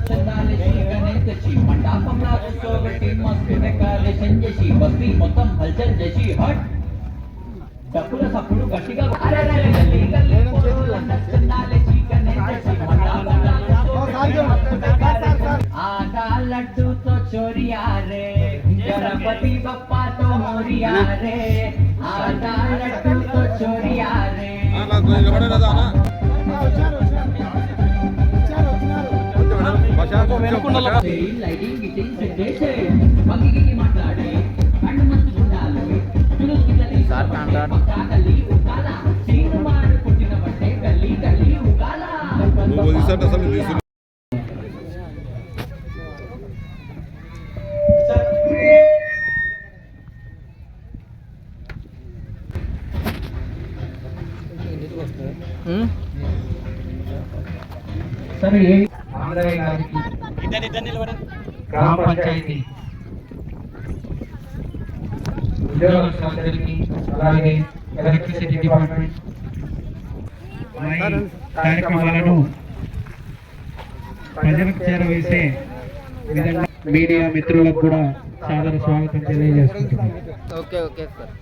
చందాలేసి గణేశి మండపంలా కూర్చోబెట్టి మస్తు డెకరేషన్ చేసి బస్తీ మొత్తం హల్చల్ చేసి హట్ డప్పుల సప్పుడు గట్టిగా గల్లీ గల్లీ చందాలేసి గణేశి మండపంలా आगा लड्डू तो चोरिया रे गणपति बप्पा तो मोरिया रे आगा लड्डू तो चोरिया रे లైటింగ్ గిటింగ్ సెట్ చేసే మగికి మాట్లాడే కళ్ళు మంచి ఉండాలి తులసి గల్లీ సార్ కాంటాక్ట్ గల్లీ ఉగాల సీను మాడు పుట్టిన బట్టే గల్లీ గల్లీ ఉగాల वो दिसत असल दिसत सर ये ग्राम पंचायती ఉద్యోగస్తులందరికీ అలాగే ఎలక్ట్రిసిటీ డిపార్ట్మెంట్ కార్యక్రమాలను ప్రజలకు చేరవేసే విధంగా మీడియా మిత్రులకు కూడా సాదర స్వాగతం తెలియజేస్తున్నాను. Okay okay sir.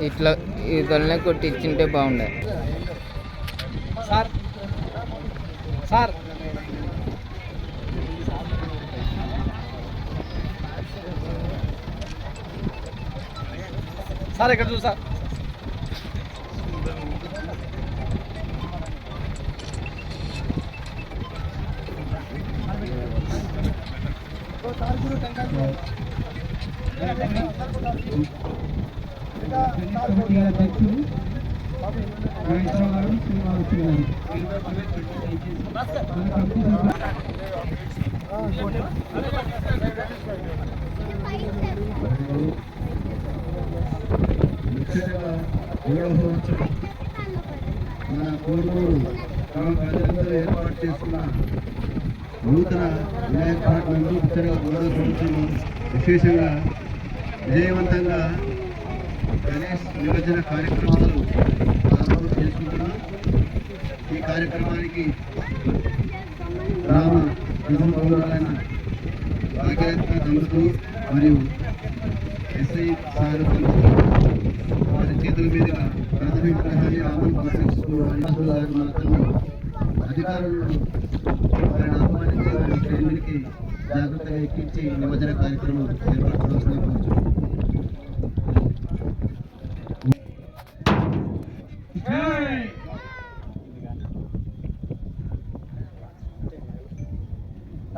ఇట్లా ఇదల్నే కొట్టి ఇచ్చింటే బాగుండే సార్. సార్ సార్ ఇక్కడ చూడు సార్. మన కోడూరు గ్రామ ప్రజలందరూ ఏర్పాటు చేసుకున్న నూతన వినాయక ఘాట్ నందు గొడవ సంవత్సరం విశేషంగా విజయవంతంగా గణేష్ నిమజ్జన కార్యక్రమాలు ప్రారంభం చేసుకుంటున్నాం. ఈ కార్యక్రమానికి గ్రామ ప్రథమ పౌరులైన భాగ్యరత్న దంపతులు మరియు ఎస్ఐ సార్ వారి చేతుల మీదుగా ప్రాథమిక విగ్రహాన్ని మాత్రమే అధికారులు వారిని ఆహ్వానించి వారి ట్రైన్కి జాగ్రత్తగా ఎక్కించి నిమజ్జన కార్యక్రమం ఏర్పరచవలసిన కోరుతున్నాను.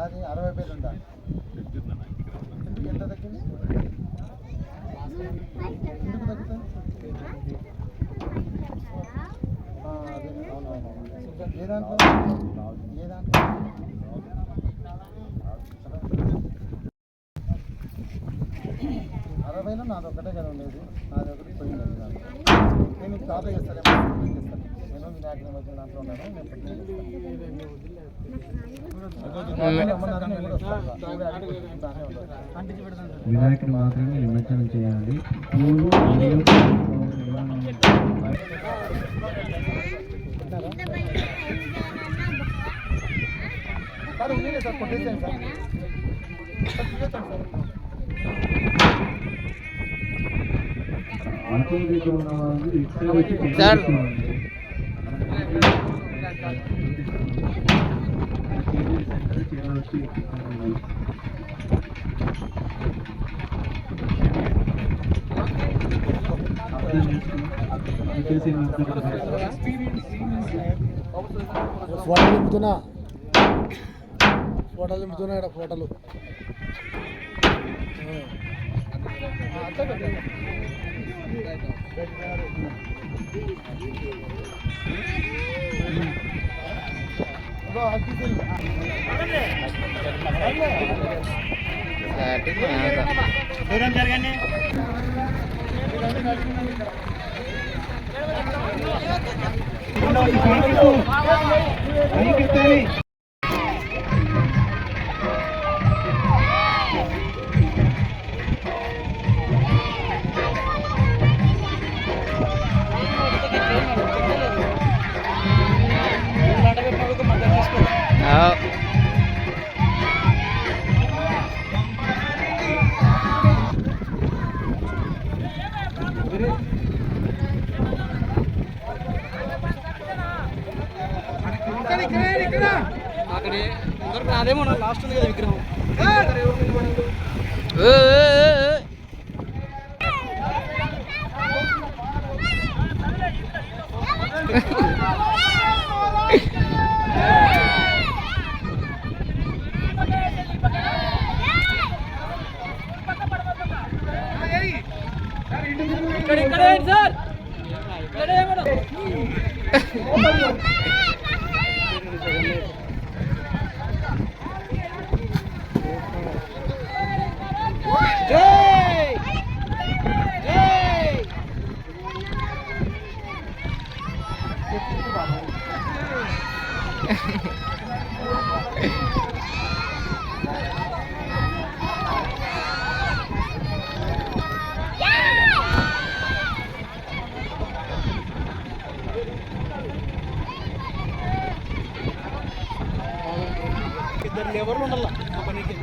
అది 60 పేరు ఉందా? ఎంత తగ్గింది? ఎందుకు తగ్గుతుంది? ఏ దాంట్లో 60లో నాది ఒక్కటే కదా ఉండేది. నాది ఒకటి పోయింది. నేను తాత చేస్తాను, నేను వినాయక నిమజ్జన దాంట్లో ఉన్నాను. వినాయకుడు మాత్రమే నిమజ్జనం చేయాలి. సార్ ఉంది సార్, కొట్టేసాను సార్. సార్ ఫోటోలు నింపుతున్నా ఇక్కడ ఫోటోలు దూరం జరగండి. అదేమో లాస్ట్ ఉంది కదా విగ్రహం. ఏ, ఏ, ఏ, ఏ. ఇద్దరు లేబర్లు ఉండాల పనికి.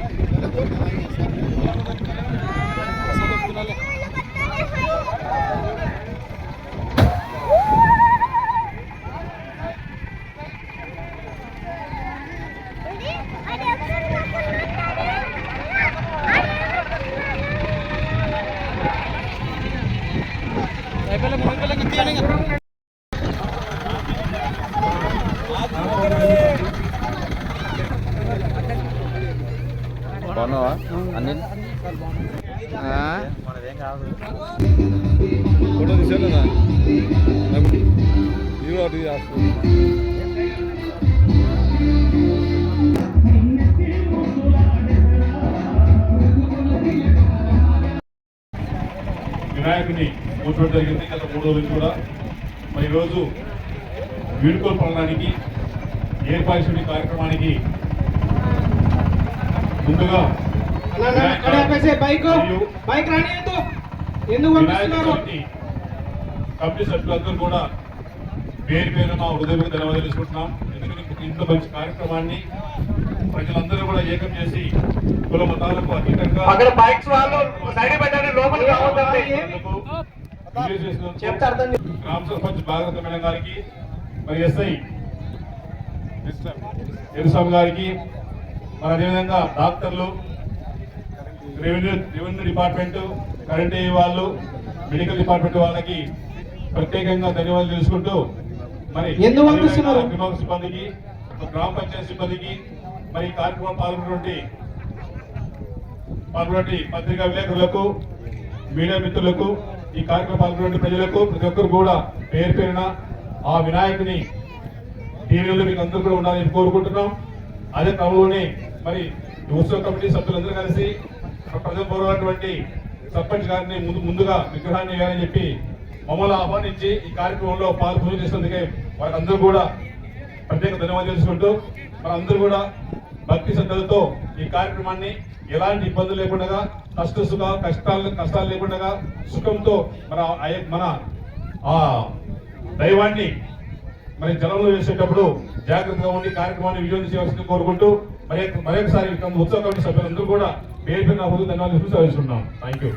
బాగున్నావా అన్ని ఫోటో తీసాను వినాయకుని కూర్చోవడం జరిగింది గత 3 రోజులు కూడా. మరి ఈరోజు వీడుకోలు పడడానికి ఏర్పాటు కార్యక్రమానికి ముందుగా కమిటీ సభ్యులందరూ కూడా పేరు పేరు మా హృదయపూర్వక ధన్యవాదాలు తెలుసుకుంటున్నాం. ఎందుకంటే ఇంత మంచి కార్యక్రమాన్ని ప్రజలందరూ కూడా ఏకం చేసి కుల మతాలకు అతీతంగా గ్రామ సర్పంచ్ భాగవత మేడం గారికి, మరి ఎస్ఐ ఎరుస్వామి గారికి, మరి అదేవిధంగా డాక్టర్లు, రెవెన్యూ డిపార్ట్మెంట్, కరెంట్ వాళ్ళు, మెడికల్ డిపార్ట్మెంట్ వాళ్ళకి ప్రత్యేకంగా ధన్యవాదాలు తెలుసుకుంటూ, మరి అగ్నిమాపక సిబ్బందికి, గ్రామ పంచాయతీ సిబ్బందికి, మరి ఈ కార్యక్రమం పాల్గొన్నటువంటి పత్రికా విలేకరులకు, మీడియా మిత్రులకు, ఈ కార్యక్రమం పాల్గొన్న ప్రజలకు, ప్రతి ఒక్కరు కూడా పేరు పేరున ఆ వినాయకుని టీవీలో మీకు అందరూ కూడా ఉండాలని కోరుకుంటున్నాం. అదే క్రమంలోనే మరి ఉత్సవ కమిటీ సభ్యులందరూ కలిసి ప్రజలు కోరుకున్నటువంటి సర్పంచ్ గారిని ముందుగా విగ్రహాన్ని వేయాలని చెప్పి మమ్మల్ని ఆహ్వానించి ఈ కార్యక్రమంలో పాల్గొని చేసినందుకే వారందరూ కూడా ప్రత్యేక ధన్యవాదాలు తెలుసుకుంటూ, మనందరూ కూడా భక్తి శ్రద్ధలతో ఈ కార్యక్రమాన్ని ఎలాంటి ఇబ్బందులు లేకుండా, కష్టాలు లేకుండా సుఖంతో మన ఆ దైవాన్ని మరి జలంలో వేసేటప్పుడు జాగ్రత్తగా ఉండి కార్యక్రమాన్ని విజయం చేయవలసింది కోరుకుంటూ, మరొకసారి ఉత్సవ కమిటీ సభ్యులందరూ కూడా పేరు పేరు ధన్యవాదాలు తెలుసుకుంటున్నాం. Thank you.